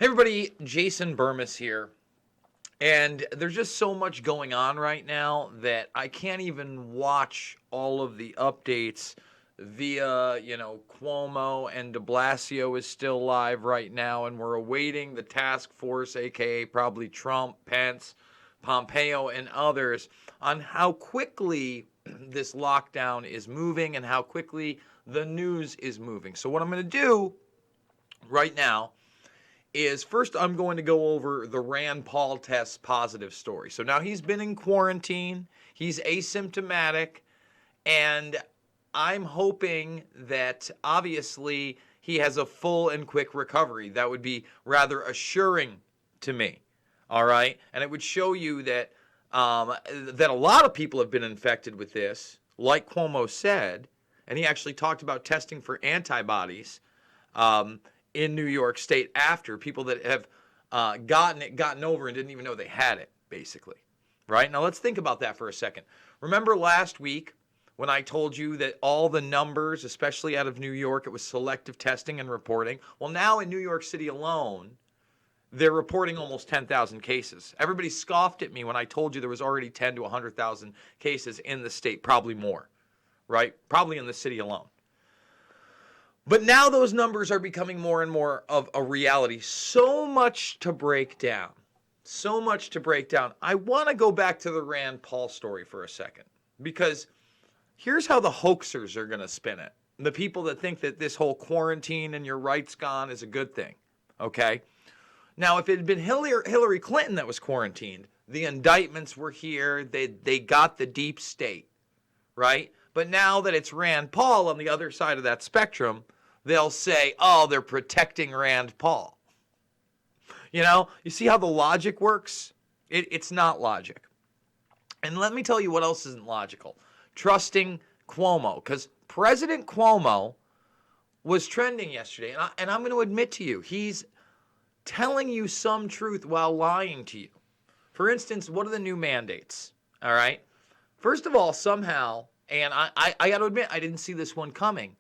Hey everybody, Jason Burmis here. And there's just so much going on right now that I can't even watch all of the updates via, Cuomo and de Blasio is still live right now, and we're awaiting the task force, aka probably Trump, Pence, Pompeo, and others, on how quickly this lockdown is moving and how quickly the news is moving. So what I'm going to do right now is first I'm going to go over the Rand Paul test positive story. So now he's been in quarantine, he's asymptomatic, and I'm hoping that obviously he has a full and quick recovery. That would be rather assuring to me. All right? And it would show you that that a lot of people have been infected with this, like Cuomo said, and he actually talked about testing for antibodies. In New York State after people that have gotten over and didn't even know they had it, basically. Right? Now let's think about that for a second. Remember last week when I told you that all the numbers, especially out of New York, it was selective testing and reporting? Well, now in New York City alone, they're reporting almost 10,000 cases. Everybody scoffed at me when I told you there was already 10 to 100,000 cases in the state, probably more, right? Probably in the city alone. But now those numbers are becoming more and more of a reality. So much to break down. So much to break down. I want to go back to the Rand Paul story for a second, because here's how the hoaxers are going to spin it. The people that think that this whole quarantine and your rights gone is a good thing. Okay? Now, if it had been Hillary Clinton that was quarantined, the indictments were here. They got the deep state, right? But now that it's Rand Paul on the other side of that spectrum, they'll say, oh, they're protecting Rand Paul. You see how the logic works? It's not logic. And let me tell you what else isn't logical. Trusting Cuomo, because President Cuomo was trending yesterday, and I'm going to admit to you, he's telling you some truth while lying to you. For instance, what are the new mandates? All right? First of all, somehow, and I got to admit, I didn't see this one coming.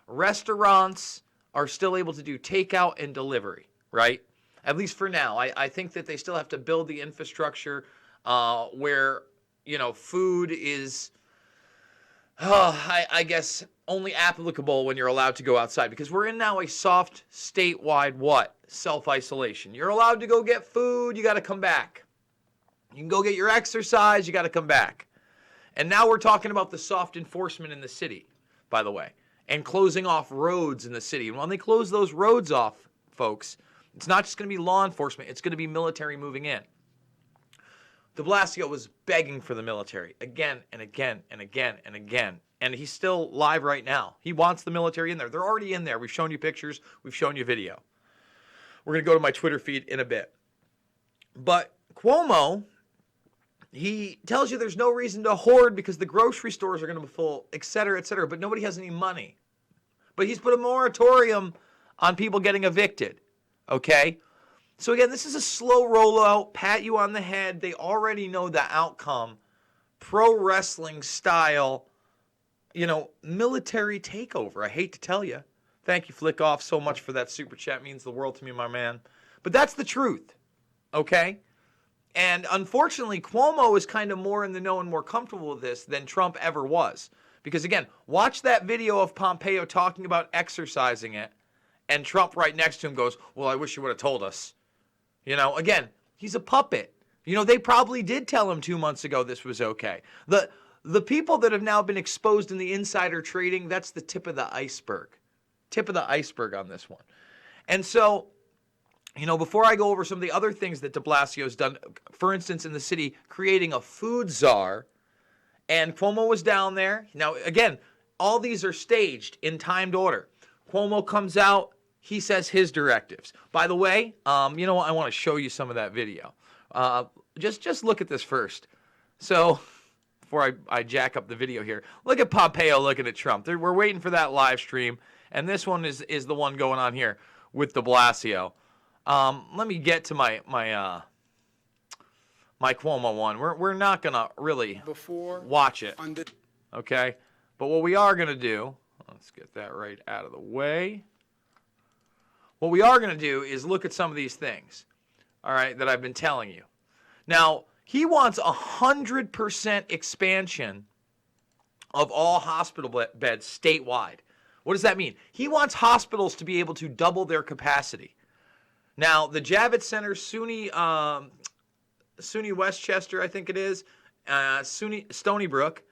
Restaurants are still able to do takeout and delivery, right? At least for now. I think that they still have to build the infrastructure where, food is, I guess, only applicable when you're allowed to go outside. Because we're in now a soft statewide what? Self-isolation. You're allowed to go get food, you got to come back. You can go get your exercise, you got to come back. And now we're talking about the soft enforcement in the city, by the way, and closing off roads in the city. And when they close those roads off, folks, it's not just going to be law enforcement. It's going to be military moving in. De Blasio was begging for the military again and again and again and again. And he's still live right now. He wants the military in there. They're already in there. We've shown you pictures. We've shown you video. We're going to go to my Twitter feed in a bit. But Cuomo, he tells you there's no reason to hoard because the grocery stores are going to be full, et cetera, but nobody has any money. But he's put a moratorium on people getting evicted, okay? So again, this is a slow rollout, pat you on the head. They already know the outcome. Pro wrestling style, military takeover. I hate to tell you. Thank you, Flick Off, so much for that super chat. Means the world to me, my man. But that's the truth, okay? And unfortunately, Cuomo is kind of more in the know and more comfortable with this than Trump ever was. Because again, watch that video of Pompeo talking about exercising it, and Trump right next to him goes, well, I wish you would have told us. Again, he's a puppet. They probably did tell him 2 months ago this was okay. The people that have now been exposed in the insider trading, that's the tip of the iceberg. Tip of the iceberg on this one. And so, before I go over some of the other things that de Blasio's done, for instance, in the city, creating a food czar, and Cuomo was down there. Now, again, all these are staged in timed order. Cuomo comes out, he says his directives. By the way, you know what? I want to show you some of that video. Just look at this first. So, before I jack up the video here, look at Pompeo looking at Trump. We're waiting for that live stream, and this one is the one going on here with de Blasio. Let me get to my Cuomo one. We're not gonna really watch it, okay? But what we are gonna do, let's get that right out of the way. What we are going to do is look at some of these things, all right, that I've been telling you. Now, he wants 100% expansion of all hospital beds statewide. What does that mean? He wants hospitals to be able to double their capacity. Now, the Javits Center, SUNY Westchester, I think it is, SUNY Stony Brook,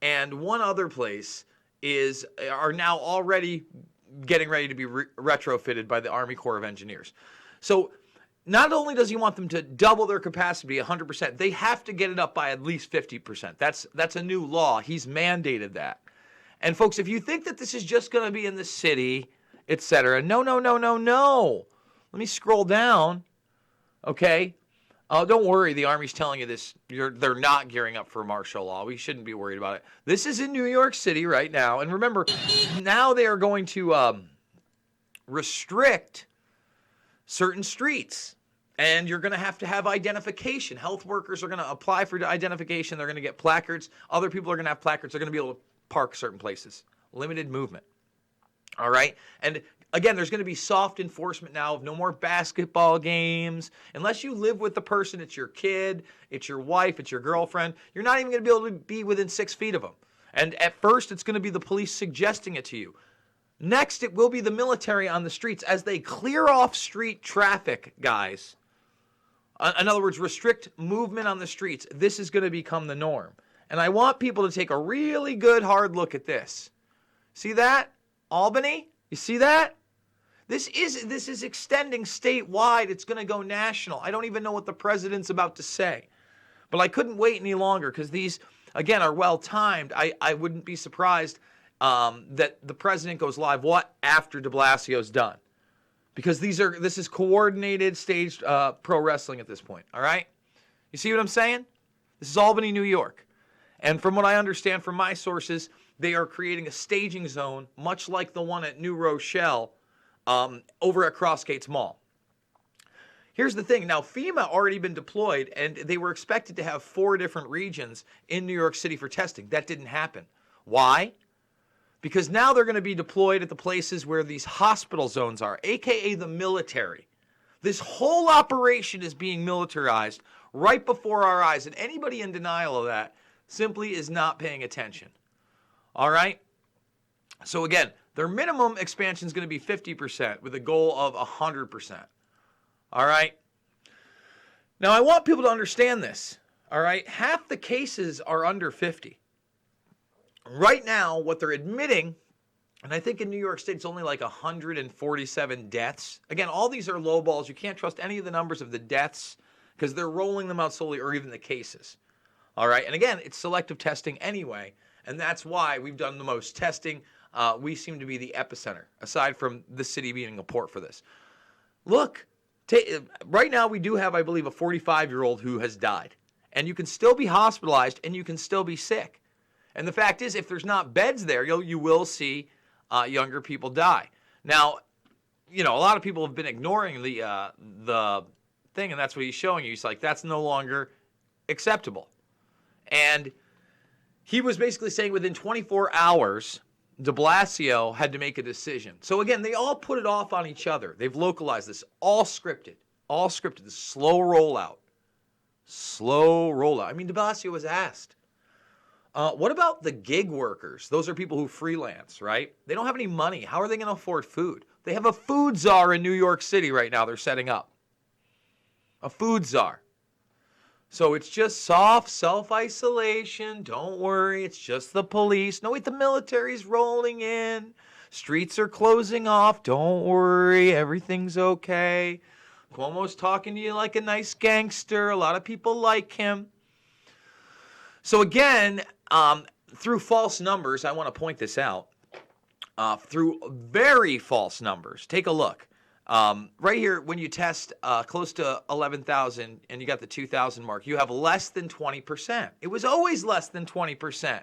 and one other place are now already getting ready to be retrofitted by the Army Corps of Engineers. So not only does he want them to double their capacity 100%, they have to get it up by at least 50%. That's a new law. He's mandated that. And folks, if you think that this is just going to be in the city, etc., no. Let me scroll down, okay? Don't worry, the Army's telling you this. They're not gearing up for martial law. We shouldn't be worried about it. This is in New York City right now. And remember, now they are going to restrict certain streets. And you're going to have identification. Health workers are going to apply for identification. They're going to get placards. Other people are going to have placards. They're going to be able to park certain places. Limited movement. All right? And again, there's going to be soft enforcement now of no more basketball games. Unless you live with the person, it's your kid, it's your wife, it's your girlfriend. You're not even going to be able to be within 6 feet of them. And at first, it's going to be the police suggesting it to you. Next, it will be the military on the streets as they clear off street traffic, guys. In other words, restrict movement on the streets. This is going to become the norm. And I want people to take a really good, hard look at this. See that? Albany? You see that? This is extending statewide. It's going to go national. I don't even know what the president's about to say. But I couldn't wait any longer because these, again, are well-timed. I wouldn't be surprised that the president goes live, after de Blasio's done. Because this is coordinated, staged pro wrestling at this point, all right? You see what I'm saying? This is Albany, New York. And from what I understand from my sources, they are creating a staging zone, much like the one at New Rochelle, over at Crossgates Mall. Here's the thing. Now, FEMA already been deployed, and they were expected to have 4 different regions in New York City for testing. That didn't happen. Why? Because now they're going to be deployed at the places where these hospital zones are, a.k.a. the military. This whole operation is being militarized right before our eyes, and anybody in denial of that simply is not paying attention. All right? So again, their minimum expansion is going to be 50% with a goal of 100%. All right? Now, I want people to understand this. All right? Half the cases are under 50. Right now, what they're admitting, and I think in New York State, it's only like 147 deaths. Again, all these are low balls. You can't trust any of the numbers of the deaths because they're rolling them out slowly, or even the cases. All right? And again, it's selective testing anyway, and that's why we've done the most testing. We seem to be the epicenter, aside from the city being a port for this. Look, right now we do have, I believe, a 45-year-old who has died. And you can still be hospitalized, and you can still be sick. And the fact is, if there's not beds there, you will see younger people die. Now, a lot of people have been ignoring the thing, and that's what he's showing you. He's like, that's no longer acceptable. And he was basically saying within 24 hours, de Blasio had to make a decision. So again, they all put it off on each other. They've localized this, all scripted, this slow rollout. I mean, de Blasio was asked, what about the gig workers? Those are people who freelance, right? They don't have any money. How are they going to afford food? They have a food czar in New York City right now they're setting up. A food czar. So it's just soft self-isolation. Don't worry, it's just the police. No, wait, the military's rolling in. Streets are closing off. Don't worry, everything's okay. Cuomo's talking to you like a nice gangster. A lot of people like him. So again, through false numbers, I want to point this out. Through very false numbers. Take a look. Right here, when you test close to 11,000 and you got the 2,000 mark, you have less than 20%. It was always less than 20%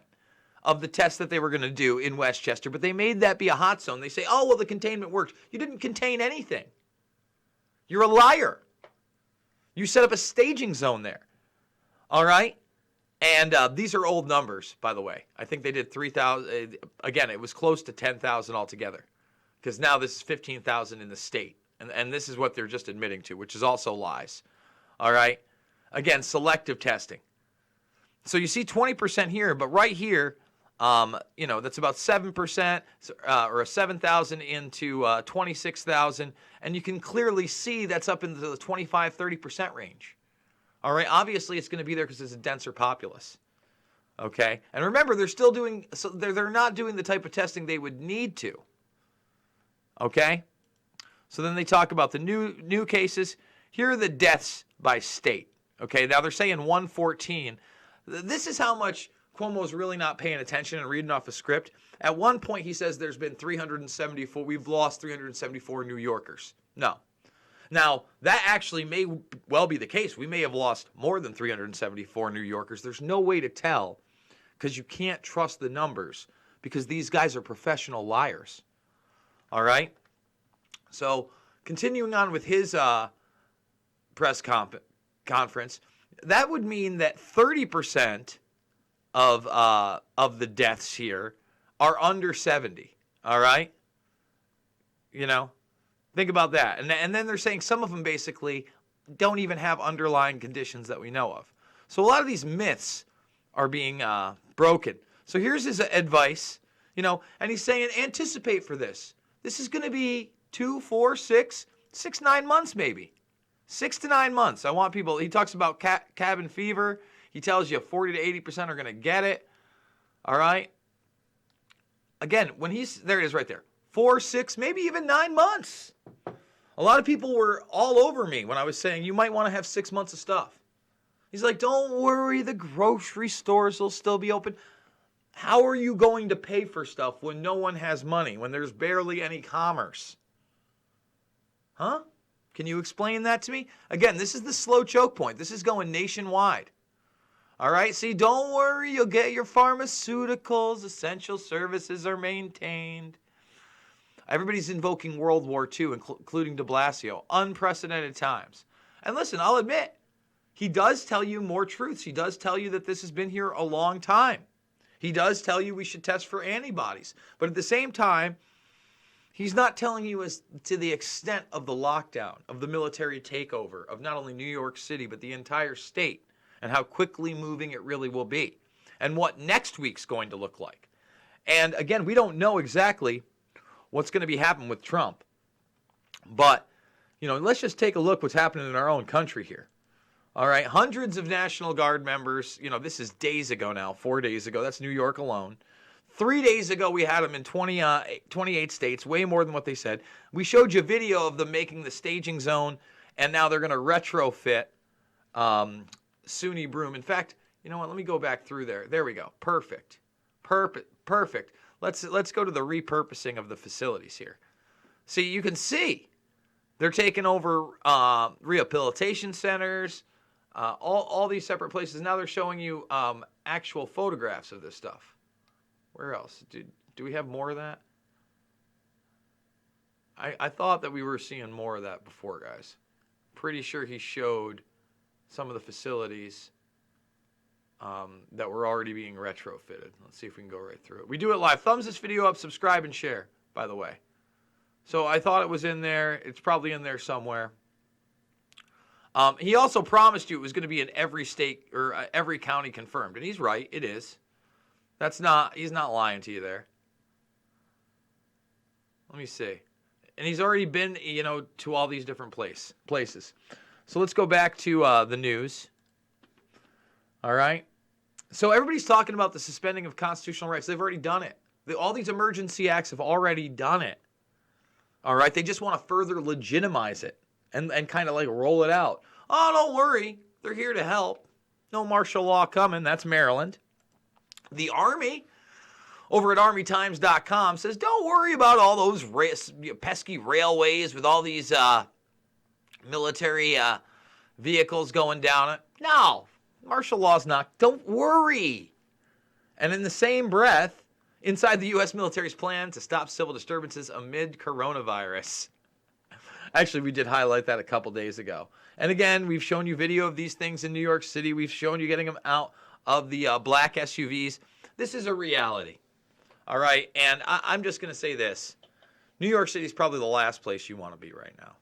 of the tests that they were going to do in Westchester, but they made that be a hot zone. They say, oh, well, the containment worked. You didn't contain anything. You're a liar. You set up a staging zone there. All right? And these are old numbers, by the way. I think they did 3,000. Again, it was close to 10,000 altogether. Because now this is 15,000 in the state. And this is what they're just admitting to, which is also lies. All right? Again, selective testing. So you see 20% here, but right here, that's about 7%, or 7,000 into 26,000. And you can clearly see that's up into the 25, 30% range. All right? Obviously, it's going to be there because it's a denser populace. Okay? And remember, they're not doing the type of testing they would need to. Okay? So then they talk about the new cases. Here are the deaths by state. Okay? Now they're saying 114. This is how much Cuomo's really not paying attention and reading off a script. At one point, he says there's been 374. We've lost 374 New Yorkers. No. Now, that actually may well be the case. We may have lost more than 374 New Yorkers. There's no way to tell because you can't trust the numbers because these guys are professional liars. All right? So, continuing on with his press conference, that would mean that 30% of the deaths here are under 70. All right? Think about that. And then they're saying some of them basically don't even have underlying conditions that we know of. So a lot of these myths are being broken. So here's his advice, and he's saying anticipate for this. This is going to be 2, 4, 6, 9 months maybe. 6 to 9 months. I want people, he talks about cabin fever. He tells you 40 to 80% are going to get it. All right? Again, there it is right there. 4, 6, maybe even 9 months. A lot of people were all over me when I was saying you might want to have 6 months of stuff. He's like, don't worry, the grocery stores will still be open. How are you going to pay for stuff when no one has money, when there's barely any commerce? Huh? Can you explain that to me? Again, this is the slow choke point. This is going nationwide. All right? See, don't worry. You'll get your pharmaceuticals. Essential services are maintained. Everybody's invoking World War II, including de Blasio. Unprecedented times. And listen, I'll admit, he does tell you more truths. He does tell you that this has been here a long time. He does tell you we should test for antibodies. But at the same time, he's not telling you as to the extent of the lockdown, of the military takeover, of not only New York City, but the entire state, and how quickly moving it really will be, and what next week's going to look like. And again, we don't know exactly what's going to be happening with Trump. But, let's just take a look what's happening in our own country here. All right, hundreds of National Guard members, this is days ago now, 4 days ago. That's New York alone. 3 days ago, we had them in 28 states, way more than what they said. We showed you a video of them making the staging zone, and now they're going to retrofit SUNY Broome. In fact, you know what? Let me go back through there. There we go. Perfect. Let's go to the repurposing of the facilities here. See, you can see they're taking over rehabilitation centers, all these separate places. Now they're showing you actual photographs of this stuff. Where else? Do we have more of that? I thought that we were seeing more of that before, guys. Pretty sure he showed some of the facilities that were already being retrofitted. Let's see if we can go right through it. We do it live. Thumbs this video up, subscribe, and share, by the way. So I thought it was in there. It's probably in there somewhere. He also promised you it was going to be in every state or every county confirmed. And he's right. It is. He's not lying to you there. Let me see. And he's already been, to all these different places. So let's go back to the news. All right. So everybody's talking about the suspending of constitutional rights. They've already done it. All these emergency acts have already done it. All right. They just want to further legitimize it and kind of like roll it out. Oh, don't worry. They're here to help. No martial law coming. That's Maryland. The Army over at armytimes.com says, don't worry about all those pesky railways with all these military vehicles going down it. No, martial law's not. Don't worry. And in the same breath, inside the U.S. military's plan to stop civil disturbances amid coronavirus. Actually, we did highlight that a couple days ago. And again, we've shown you video of these things in New York City. We've shown you getting them out of the black SUVs. This is a reality. All right. And I'm just going to say this. New York City is probably the last place you want to be right now.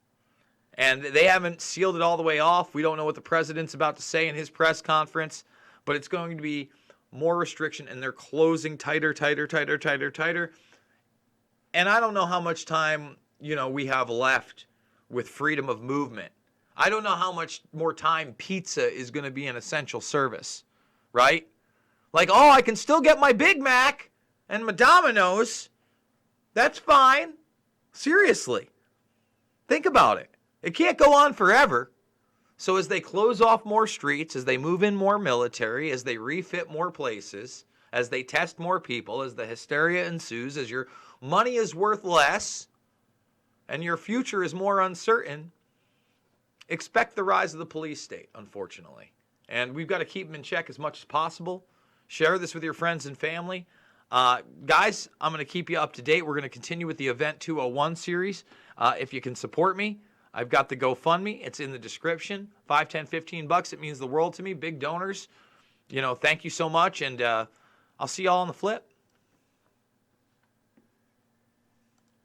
And they haven't sealed it all the way off. We don't know what the president's about to say in his press conference, but it's going to be more restriction, and they're closing tighter. And I don't know how much time, we have left with freedom of movement. I don't know how much more time pizza is going to be an essential service, right? Like, oh, I can still get my Big Mac and my Domino's. That's fine. Seriously. Think about it. It can't go on forever. So as they close off more streets, as they move in more military, as they refit more places, as they test more people, as the hysteria ensues, as your money is worth less and your future is more uncertain, expect the rise of the police state, unfortunately. And we've got to keep them in check as much as possible. Share this with your friends and family. Guys, I'm going to keep you up to date. We're going to continue with the Event 201 series. If you can support me, I've got the GoFundMe. It's in the description. $5, $10, $15. It means the world to me. Big donors. Thank you so much. And I'll see y'all on the flip.